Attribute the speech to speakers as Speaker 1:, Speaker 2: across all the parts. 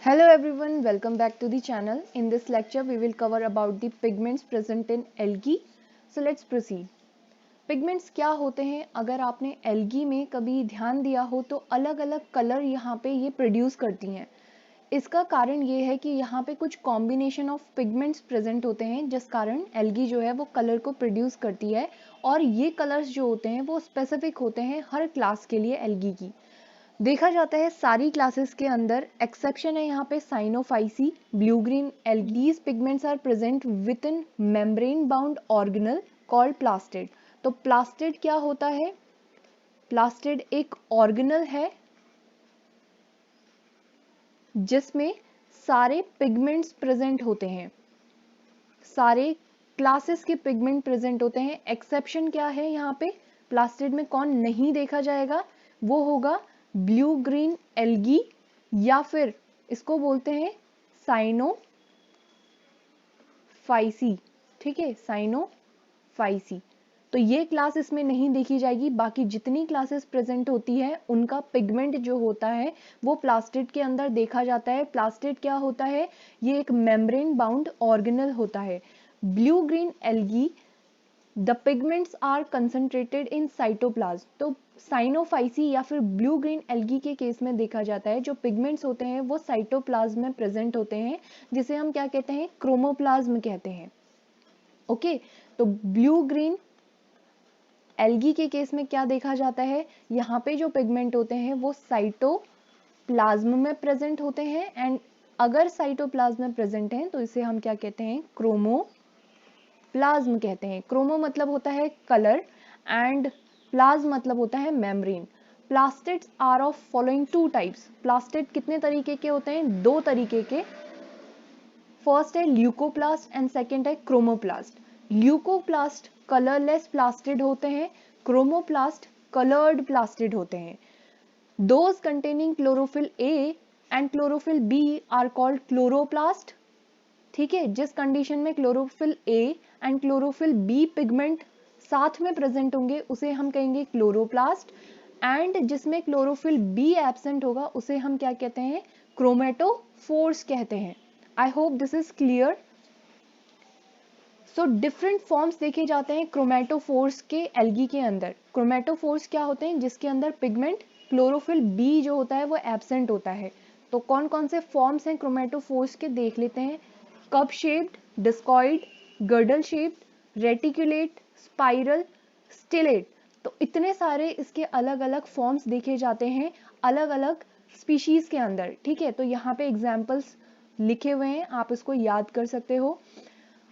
Speaker 1: Hello everyone, welcome back to the channel. In this lecture, we will cover about the pigments present in algae. So let's proceed. Pigments क्या होते हैं? अगर आपने algae में कभी ध्यान दिया हो तो अलग अलग कलर यहाँ पे ये प्रोड्यूस करती हैं. इसका कारण ये है कि यहाँ पे कुछ कॉम्बिनेशन ऑफ पिगमेंट्स प्रेजेंट होते हैं जिस कारण एल्गी जो है वो कलर को प्रोड्यूस करती है और ये कलर्स जो होते हैं वो स्पेसिफिक होते हैं हर क्लास के लिए एल्गी की. देखा जाता है सारी क्लासेस के अंदर, एक्सेप्शन है यहाँ पे cyanophyceae, blue green algae. These pigments are present within membrane bound organelle called plastid. तो प्लास्टिड क्या होता है? प्लास्टिड एक ऑर्गेनल है जिसमें सारे पिगमेंट्स प्रेजेंट होते हैं, सारे क्लासेस के पिगमेंट प्रेजेंट होते हैं. एक्सेप्शन क्या है यहाँ पे? प्लास्टिड में कौन नहीं देखा जाएगा? वो होगा ब्लू ग्रीन एल्गी या फिर इसको बोलते हैं साइनोफाइसी. ठीक है, साइनोफाइसी. तो ये क्लास इसमें नहीं देखी जाएगी. बाकी जितनी क्लासेस प्रेजेंट होती है उनका पिगमेंट जो होता है वो प्लास्टिड के अंदर देखा जाता है. प्लास्टिड क्या होता है? ये एक मेम्ब्रेन बाउंड ऑर्गेनल होता है. Blue green algae, the pigments are concentrated in cytoplasm. तो साइनोफाइसी या फिर ब्लू ग्रीन एल्गी के केस में देखा जाता है जो पिगमेंट्स होते हैं वो साइटोप्लाज्म में प्रेजेंट होते हैं, जिसे हम क्या कहते हैं? क्रोमोप्लाज्म कहते हैं. ओके, तो ब्लू ग्रीन एल्गी के केस में क्या देखा जाता है? यहाँ पे जो पिगमेंट होते हैं वो साइटोप्लाज्म में प्रेजेंट होते हैं. एंड अगर साइटोप्लाज्म में प्रेजेंट हैं तो इसे हम क्या कहते हैं? क्रोमोप्लाज्म कहते हैं. क्रोमो मतलब होता है कलर एंड प्लाज्म मतलब होता है membrane. Plastids are of following two types. Plastid कितने तरीके के होते हैं? दो तरीके के. फर्स्ट है ल्यूकोप्लास्ट एंड सेकंड है क्रोमोप्लास्ट. ल्यूकोप्लास्ट कलरलेस प्लास्टिड होते हैं, क्रोमोप्लास्ट कलर्ड प्लास्टिड होते हैं. Those containing chlorophyll A and chlorophyll B are called chloroplast. ठीक है, जिस कंडीशन में chlorophyll A and chlorophyll B pigment साथ में प्रेजेंट होंगे उसे हम कहेंगे क्लोरोप्लास्ट. एंड जिसमें क्लोरोफिल बी एब्सेंट होगा उसे हम क्या कहते हैं? क्रोमेटोफोर्स कहते हैं. I hope this is clear. So different forms देखे जाते हैं क्रोमेटोफोर्स के एल्गी के अंदर. क्रोमेटोफोर्स क्या होते हैं? जिसके अंदर पिगमेंट क्लोरोफिल बी जो होता है वो एब्सेंट होता है. तो कौन कौन से फॉर्म्स हैं क्रोमेटोफोर्स के देख लेते हैं. Cup shaped, discoid, girdle shaped, reticulate, spiral, stellate. तो इतने सारे इसके अलग अलग फॉर्म्स देखे जाते हैं अलग अलग स्पीशीज के अंदर. ठीक है, तो यहाँ पे एग्जाम्पल्स लिखे हुए हैं, आप इसको याद कर सकते हो.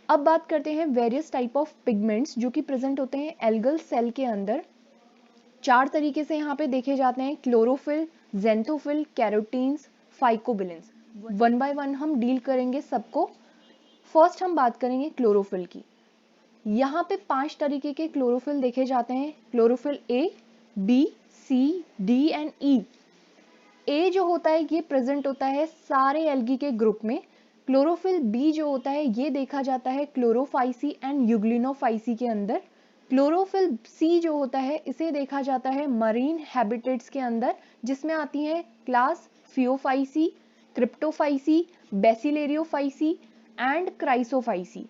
Speaker 1: अब बात करते हैं वेरियस टाइप ऑफ पिगमेंट्स जो कि प्रेजेंट होते हैं एल्गल सेल के अंदर. चार तरीके से यहाँ पे देखे जाते हैं: chlorophyll, xanthophyll, carotenes, phycobilins. One by one हम डील करेंगे सबको. फर्स्ट हम बात करेंगे क्लोरोफिल की. यहाँ पे 5 तरीके के क्लोरोफिल देखे जाते हैं: chlorophyll A, B, C, D and E. A जो होता है ये प्रेजेंट होता है सारे एल्गी के ग्रुप में. क्लोरोफिल बी जो होता है ये देखा जाता है क्लोरोफाइसी एंड यूग्लिनोफाइसी के अंदर. क्लोरोफिल सी जो होता है इसे देखा जाता है मरीन हैबिटेट्स के अंदर, जिसमें आती है class Phaeophyceae, Cryptophyceae, Bacillariophyceae and Chrysophyceae.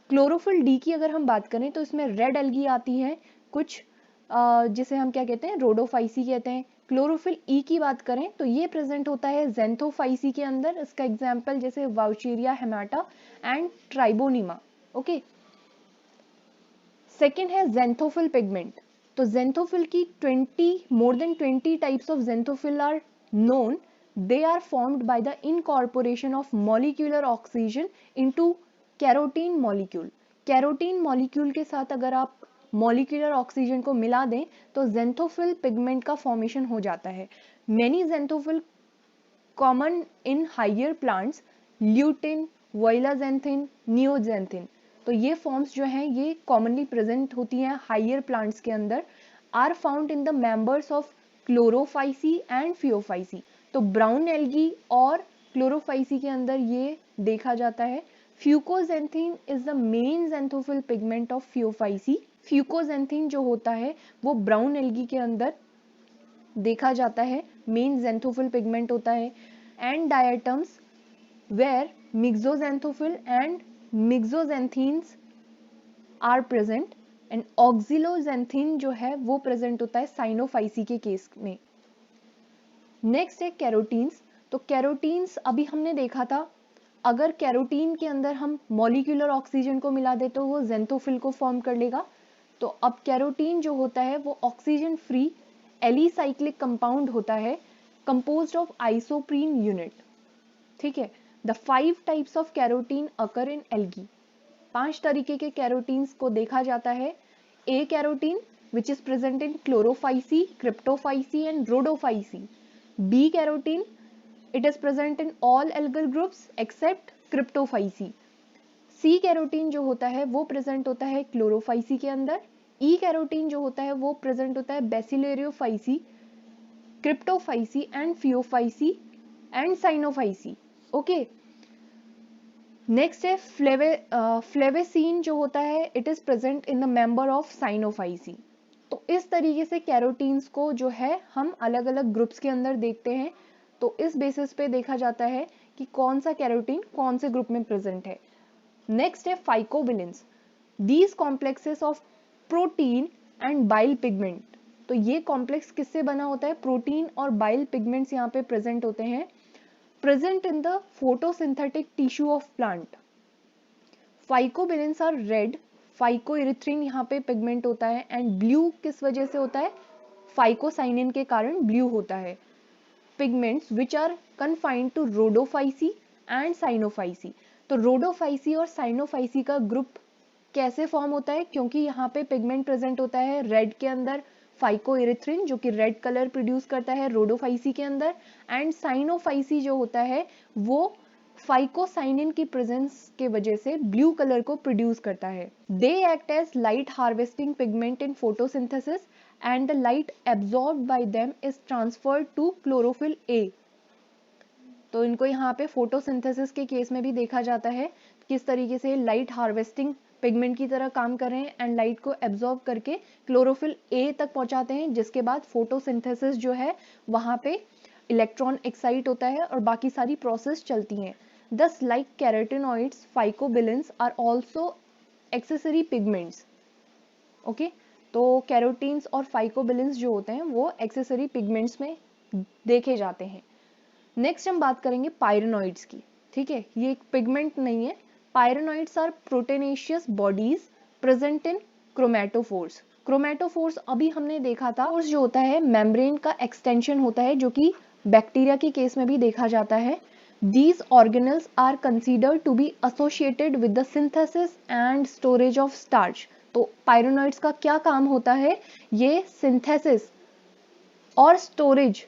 Speaker 1: Chlorophyll D की अगर हम बात करें तो इसमें रेड एल्गी आती है कुछ, जिसे हम क्या कहते हैं? रोडोफाइसी कहते हैं. क्लोरोफिल ई की बात करें तो ये प्रेजेंट होता है जेंथोफाइसी के अंदर. इसका एग्जांपल जैसे Vaucheria hamata and Tribonema. Okay, second है जेंथोफिल पिगमेंट. तो जेंथोफिल की more than 20 types of xanthophyll are known. They are formed by the incorporation of molecular oxygen into carotene molecule. Carotene molecule के साथ अगर आप molecular oxygen को मिला दें तो जेंथोफिल पिगमेंट का फॉर्मेशन हो जाता है. Many xanthophyll common in higher plants, lutein, violaxanthin, neoxanthin. तो ये फॉर्म्स जो हैं ये कॉमनली प्रेजेंट होती हैं हाइयर प्लांट्स के अंदर. Are found in the members of chlorophyceae and phaeophyceae. तो ब्राउन एल्गी और क्लोरोफाइसी के अंदर ये देखा जाता है. Fucoxanthin is the main xanthophyll pigment of phaeophyceae. Fucoxanthin जो होता है वो ब्राउन एल्गी के अंदर देखा जाता है, मेन जेंथोफिल पिगमेंट होता है. And diatoms where myxoxanthophyll and myxoxanthines are present and oscilloxanthin जो है वो प्रेजेंट होता है साइनोफाइसी के केस में। नेक्स्ट है कैरोटीन्स। तो कैरोटीन्स अभी हमने देखा था, अगर कैरोटीन के अंदर हम मॉलिक्यूलर ऑक्सीजन को मिला दे तो वो जेंथोफिल को फॉर्म कर लेगा। तो अब कैरोटीन जो होता है वो ऑक्सीजन फ्री एलिसाइक्लिक कंपाउंड होता है कंपोज्ड ऑफ आइसोप्रीन यूनिट। ठीक है, the 5 types of carotene occur in algae. 5 तरीके के कैरोटीन्स को देखा जाता है। A carotene which is present in Chlorophyceae, Cryptophyceae and Rhodophyceae. B carotene, it is present in all algal groups except cryptophyceae। C carotene जो होता है वो प्रेजेंट होता है क्लोरोफाइसी के अंदर। ई कैरोटीन जो होता है वो प्रेजेंट होता है Bacillariophyceae, Cryptophyceae and Phaeophyceae and Cyanophyceae. Okay, next है फ्लेवेसीन जो होता है it is present in the member of Cyanophyceae. तो इस तरीके से कैरोटीन्स को जो है हम अलग अलग ग्रुप्स के अंदर देखते हैं। तो इस बेसिस पे देखा जाता है कि कौन सा कैरोटीन कौन से ग्रुप में प्रेजेंट है। नेक्स्ट है phycobilins. These complexes of protein and bile pigment. तो ये कॉम्प्लेक्स किससे बना होता है? प्रोटीन और बाइल पिगमेंट्स यहाँ पे प्रेजेंट होते हैं, present in the photosynthetic tissue of plant. Phycobilins are red, phycoerythrin यहाँ पे पिगमेंट होता है एंड ब्लू किस वजह से होता है? फाइकोसाइनिन के कारण ब्लू होता है। pigments which are confined to rhodophyceae and cyanophyceae। तो rhodophyceae और cyanophyceae का ग्रुप कैसे फॉर्म होता है? क्योंकि यहाँ पे पिगमेंट प्रेजेंट होता है रेड के अंदर, फाइकोइरिथ्रिन जो कि रेड कलर प्रोड्यूस करता है रोडोफाइसी के अंदर, एंड साइनोफाइसी जो होता है वो फाइकोसाइनिन की प्रेजेंस के वजह से ब्लू कलर को प्रोड्यूस करता है। They act as light harvesting pigment in photosynthesis and the light absorbed by them is transferred to chlorophyll A। तो इनको यहाँ पे फोटोसिंथेसिस के केस में भी देखा जाता है किस तरीके से लाइट हार्वेस्टिंग पिगमेंट की तरह काम कर रहे हैं एंड लाइट को एब्जॉर्ब करके क्लोरोफिल ए तक पहुंचाते हैं, जिसके बाद फोटोसिंथेसिस जो है वहां पे इलेक्ट्रॉन एक्साइट होता है और बाकी सारी प्रोसेस चलती हैं। Thus like carotenoids phycobilins are also accessory pigments. Okay, तो कैरोटीन्स और फाइकोबिलिन्स जो होते हैं वो एक्सेसरी पिगमेंट्स में देखे जाते हैं। नेक्स्ट हम बात करेंगे पायरेनॉइड्स की। ठीक है, ये एक पिगमेंट नहीं है। Pyrenoids are proteinaceous bodies present in chromatophores. Chromatophores अभी हमने देखा था, फोर्स जो होता है मेम्ब्रेन का एक्सटेंशन होता है जो कि बैक्टीरिया के केस में भी देखा जाता है। These organelles are considered to be associated with the synthesis and storage of starch। तो पायरेनॉइड्स का क्या काम होता है? ये सिंथेसिस और स्टोरेज,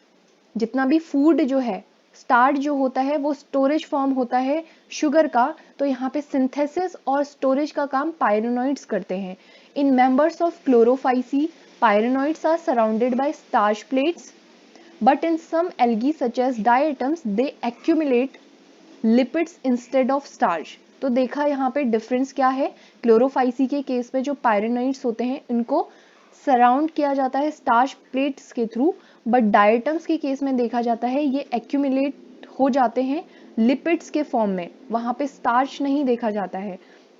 Speaker 1: जितना भी फूड जो है, स्टार्च जो होता है वो स्टोरेज फॉर्म होता है शुगर का, तो यहाँ पे सिंथेसिस और स्टोरेज का काम पायरेनॉइड्स करते हैं। In members of Chlorophyceae pyrenoids are surrounded by starch plates, but in some algae such as diatoms they accumulate lipids instead of starch। तो देखा यहाँ पे डिफरेंस क्या है? क्लोरोफाइसी के केस में जो पायरेनॉइड्स होते हैं इनको सराउंड किया जाता है स्टार्च प्लेट्स के थ्रू, बट डायटम्स के केस में देखा जाता है ये एक्यूमुलेट हो जाते हैं लिपिड्स के फॉर्म में, वहां पे स्टार्च नहीं देखा जाता है।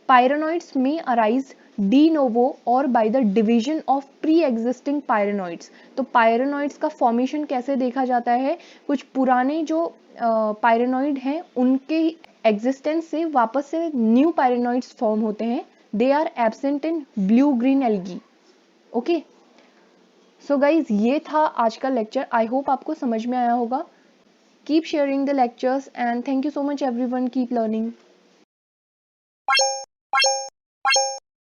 Speaker 1: पायरेनॉइड्स में अराइज डी नोवो और by the division of pre existing pyrenoids. तो पायरेनॉइड्स का फॉर्मेशन कैसे देखा जाता है? कुछ पुराने जो पायरेनॉइड हैं उनके एग्जिस्टेंस से वापस से न्यू पायरेनॉइड्स फॉर्म होते हैं। They are absent in blue green algae. Okay, so guys ये था आज का लेक्चर। आई होप आपको समझ में आया होगा। Keep sharing the lectures and thank you so much everyone. Keep learning.